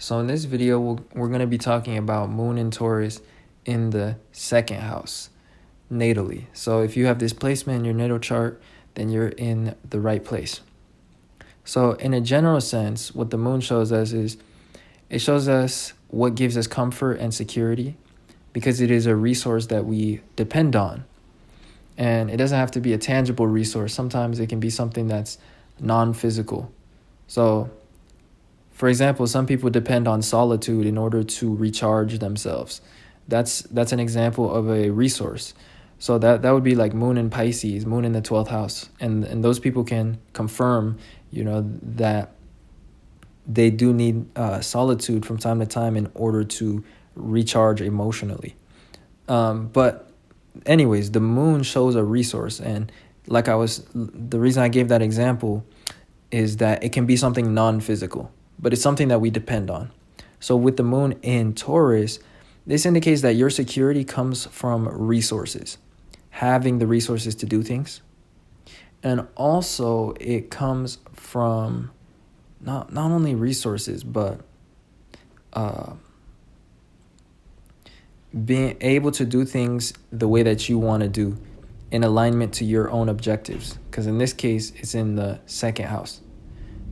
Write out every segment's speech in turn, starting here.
So in this video, we're going to be talking about Moon in Taurus in the second house, natally. So if you have this placement in your natal chart, then you're in the right place. So in a general sense, what the moon shows us is it shows us what gives us comfort and security because it is a resource that we depend on. And it doesn't have to be a tangible resource. Sometimes it can be something that's non-physical. So for example, some people depend on solitude in order to recharge themselves. That's an example of a resource. So that would be like Moon in Pisces, Moon in the 12th house. And those people can confirm, that they do need solitude from time to time in order to recharge emotionally. But anyways, the moon shows a resource. And the reason I gave that example is that it can be something non-physical, but it's something that we depend on. So with the moon in Taurus, this indicates that your security comes from resources, having the resources to do things. And also it comes from not only resources, but being able to do things the way that you want to do in alignment to your own objectives. Because in this case, it's in the second house.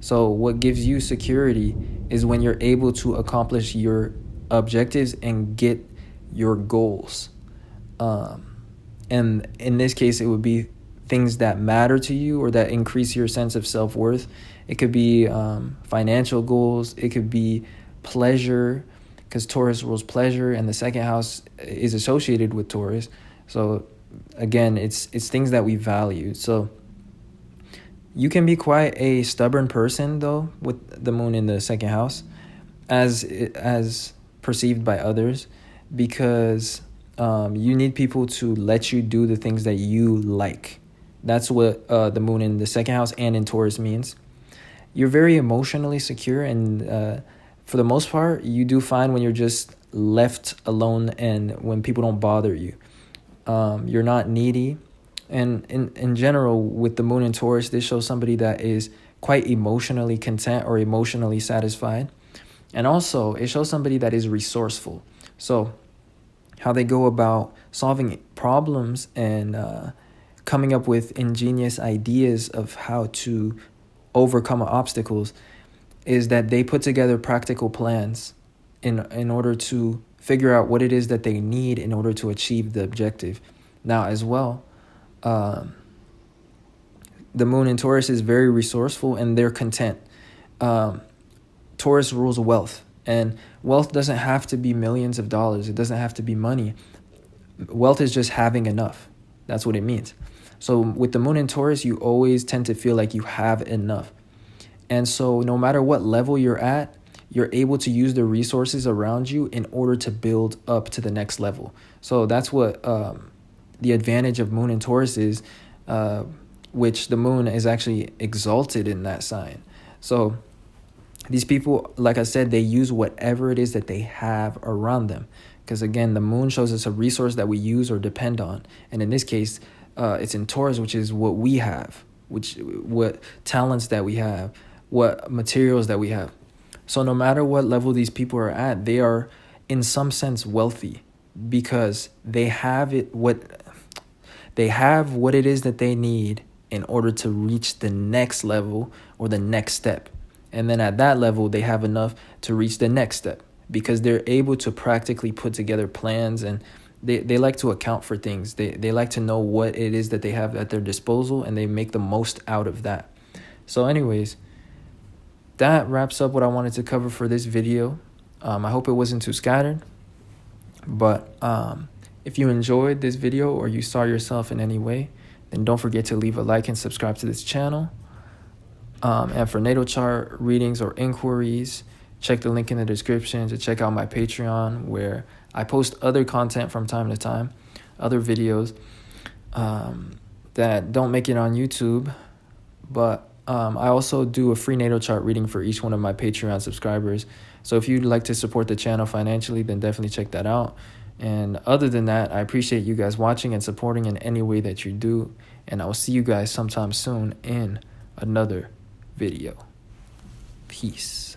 So what gives you security is when you're able to accomplish your objectives and get your goals. And in this case, it would be things that matter to you or that increase your sense of self-worth. It could be financial goals. It could be pleasure, because Taurus rules pleasure, and the second house is associated with Taurus. So again, it's things that we value. So you can be quite a stubborn person, though, with the moon in the second house, as perceived by others, because you need people to let you do the things that you like. That's what the moon in the second house and in Taurus means. You're very emotionally secure, and for the most part, you do fine when you're just left alone and when people don't bother you. You're not needy. And in general, with the moon in Taurus, this shows somebody that is quite emotionally content or emotionally satisfied. And also, it shows somebody that is resourceful. So how they go about solving problems and coming up with ingenious ideas of how to overcome obstacles is that they put together practical plans in order to figure out what it is that they need in order to achieve the objective. Now, as well, the moon in Taurus is very resourceful and they're content. Taurus rules wealth, and wealth doesn't have to be millions of dollars. It doesn't have to be money. Wealth is just having enough. That's what it means. So with the moon in Taurus, you always tend to feel like you have enough. And so no matter what level you're at, you're able to use the resources around you in order to build up to the next level. So that's what the advantage of moon in Taurus is, which the moon is actually exalted in that sign. So these people, like I said, they use whatever it is that they have around them. Because again, the moon shows us a resource that we use or depend on. And in this case, it's in Taurus, which is what we have, what talents that we have, what materials that we have. So no matter what level these people are at, they are in some sense wealthy because they have what it is that they need in order to reach the next level or the next step. And then at that level, they have enough to reach the next step because they're able to practically put together plans, and they like to account for things. They like to know what it is that they have at their disposal, and they make the most out of that. So anyways, that wraps up what I wanted to cover for this video. I hope it wasn't too scattered, but if you enjoyed this video or you saw yourself in any way, then don't forget to leave a like and subscribe to this channel. And for natal chart readings or inquiries, check the link in the description to check out my Patreon, where I post other content from time to time, other videos that don't make it on YouTube. But I also do a free natal chart reading for each one of my Patreon subscribers. So if you'd like to support the channel financially, then definitely check that out. And other than that, I appreciate you guys watching and supporting in any way that you do. And I will see you guys sometime soon in another video. Peace.